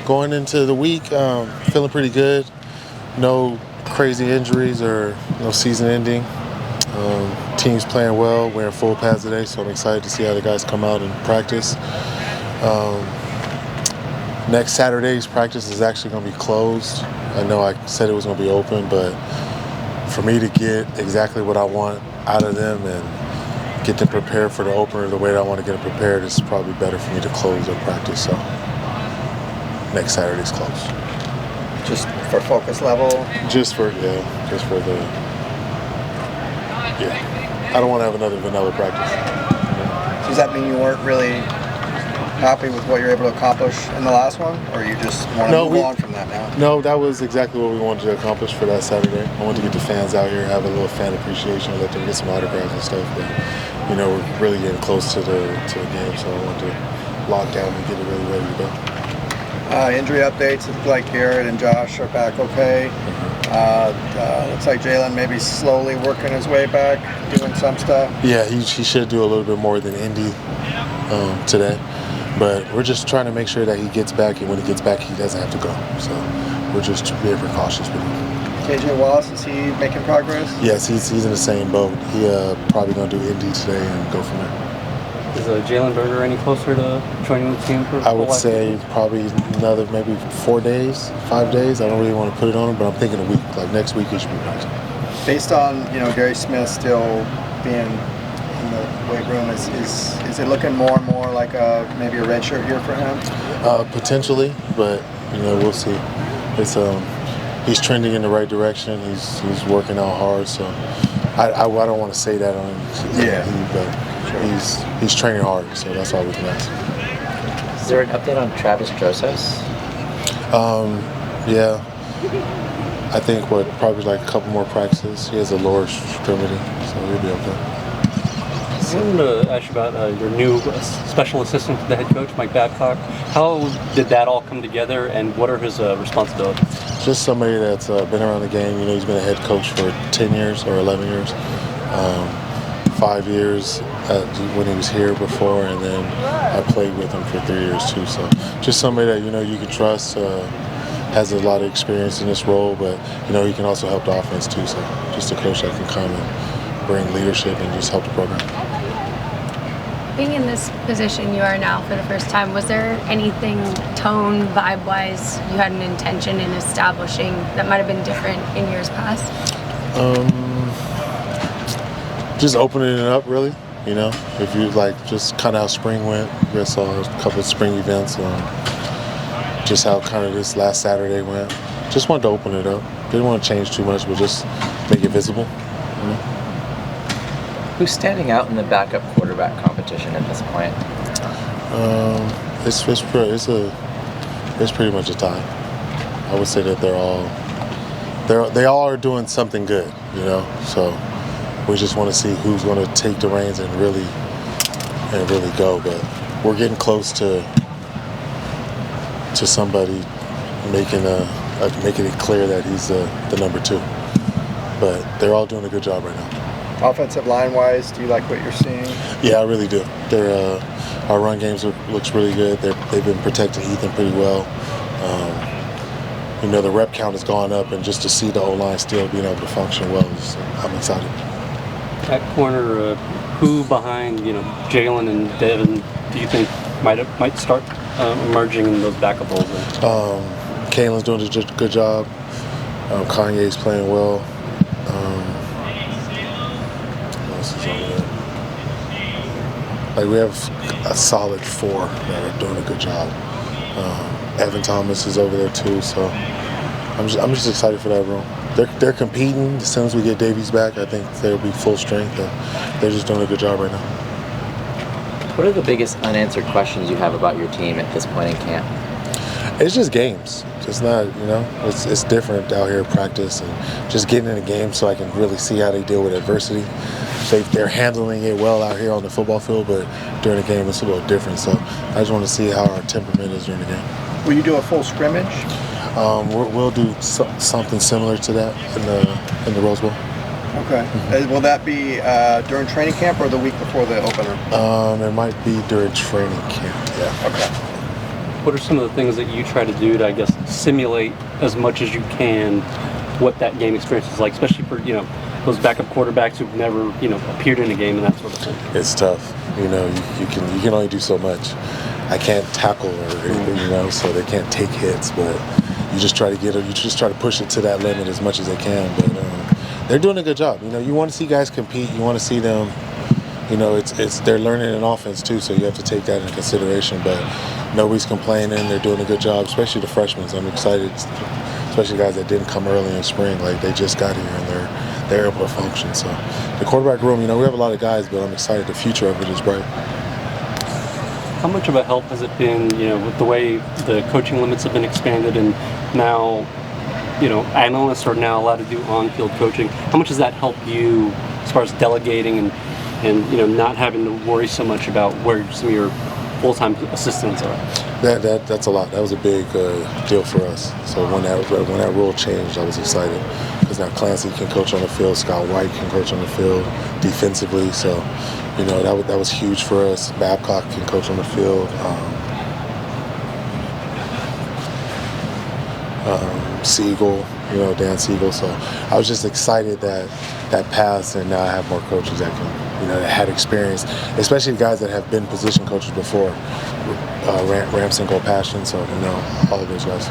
going into the week, feeling pretty good. No crazy injuries or no season ending. Team's playing well, wearing full pads today, so I'm excited to see how the guys come out and practice. Next Saturday's practice is actually going to be closed. I know I said it was going to be open, but for me to get exactly what I want out of them and get them prepared for the opener the way that I want to get them prepared, it's probably better for me to close their practice. So next Saturday's closed. Just for focus level? Just for the, I don't want to have another vanilla practice. So does that mean you weren't really happy with what you're able to accomplish in the last one, or you just want to move on from that now? No, that was exactly what we wanted to accomplish for that Saturday. I wanted to get the fans out here, have a little fan appreciation, let them get some autographs and stuff. But we're really getting close to the game, so I wanted to lock down and get it really ready to go. Injury updates, it looked like Garrett and Josh are back okay. Looks like Jalen maybe slowly working his way back, doing some stuff. Yeah, he should do a little bit more than Indy today. But we're just trying to make sure that he gets back, and when he gets back, he doesn't have to go. So we're just being precautious with him. KJ Wallace, is he making progress? Yes, he's in the same boat. He probably going to do Indy today and go from there. Is Jalen Berger any closer to joining the team? I would say probably another maybe 4 days, 5 days. I don't really want to put it on him, but I'm thinking a week. Like next week, he should be back. Based on Gary Smith still being in the weight room, is it looking more and more like maybe a red shirt year for him? Potentially, but we'll see. It's he's trending in the right direction. He's working out hard, so I don't want to say that on him. But he's training hard, so that's all we can ask. Is there an update on Travis Josephs? Yeah. I think probably like a couple more practices. He has a lower extremity, so he'll be okay. I wanted to ask you about your new special assistant to the head coach, Mike Babcock. How did that all come together, and what are his responsibilities? Just somebody that's been around the game. He's been a head coach for 10 years or 11 years. 5 years when he was here before, and then I played with him for 3 years too. So just somebody that you can trust, has a lot of experience in this role, but he can also help the offense too. So just a coach that can come and bring leadership and just help the program. Being in this position you are now for the first time, was there anything tone, vibe-wise, you had an intention in establishing that might have been different in years past? Just opening it up, really. If you just kind of how spring went. I saw a couple of spring events, just how kind of this last Saturday went. Just wanted to open it up. Didn't want to change too much, but just make it visible. Who's standing out in the backup quarterback competition at this point? It's pretty much a tie. I would say that they all are doing something good, So we just want to see who's going to take the reins and really go. But we're getting close to somebody making it clear that he's the number 2. But they're all doing a good job right now. Offensive line-wise, do you like what you're seeing? Yeah, I really do. Our run games looks really good. They've been protecting Ethan pretty well. The rep count has gone up, and just to see the O-line still being able to function well, I'm excited. At corner, who behind Jalen and Devin do you think might start emerging in those backup roles? Kalen's doing a good job. Kanye's playing well. Who else is over there? We have a solid 4 that are doing a good job. Evan Thomas is over there too, so I'm just excited for that room. They're competing. As soon as we get Davies back, I think they'll be full strength, and they're just doing a good job right now. What are the biggest unanswered questions you have about your team at this point in camp? It's just games. It's not, it's different out here at practice, and just getting in a game so I can really see how they deal with adversity. They're handling it well out here on the football field, but during the game it's a little different. So I just want to see how our temperament is during the game. Will you do a full scrimmage? We'll do something similar to that in the Rose Bowl. Okay. Will that be during training camp or the week before the opener? It might be during training camp. Yeah. Okay. what are some of the things that you try to do to, I guess, simulate as much as you can what that game experience is like, especially for, those backup quarterbacks who've never, appeared in a game and that sort of thing? It's tough. You can only do so much. I can't tackle or anything, so they can't take hits, but you just try to push it to that limit as much as they can. But they're doing a good job. You want to see guys compete. You want to see them. They're learning an offense too, so you have to take that into consideration. But nobody's complaining. They're doing a good job, especially the freshmen. I'm excited, especially guys that didn't come early in spring. Like, they just got here and they're able to function. So the quarterback room, we have a lot of guys, but I'm excited. The future of it is bright. How much of a help has it been, with the way the coaching limits have been expanded and now, analysts are now allowed to do on-field coaching? How much does that help you as far as delegating and not having to worry so much about where some of your full-time assistants are? That's a lot. That was a big deal for us. So when that rule changed, I was excited because now Clancy can coach on the field, Scott White can coach on the field defensively. So that was huge for us. Babcock can coach on the field. Siegel, Dan Siegel. So I was just excited that passed, and now I have more coaches that can, that had experience, especially guys that have been position coaches before. Ramson, Golpassion, so all of those guys.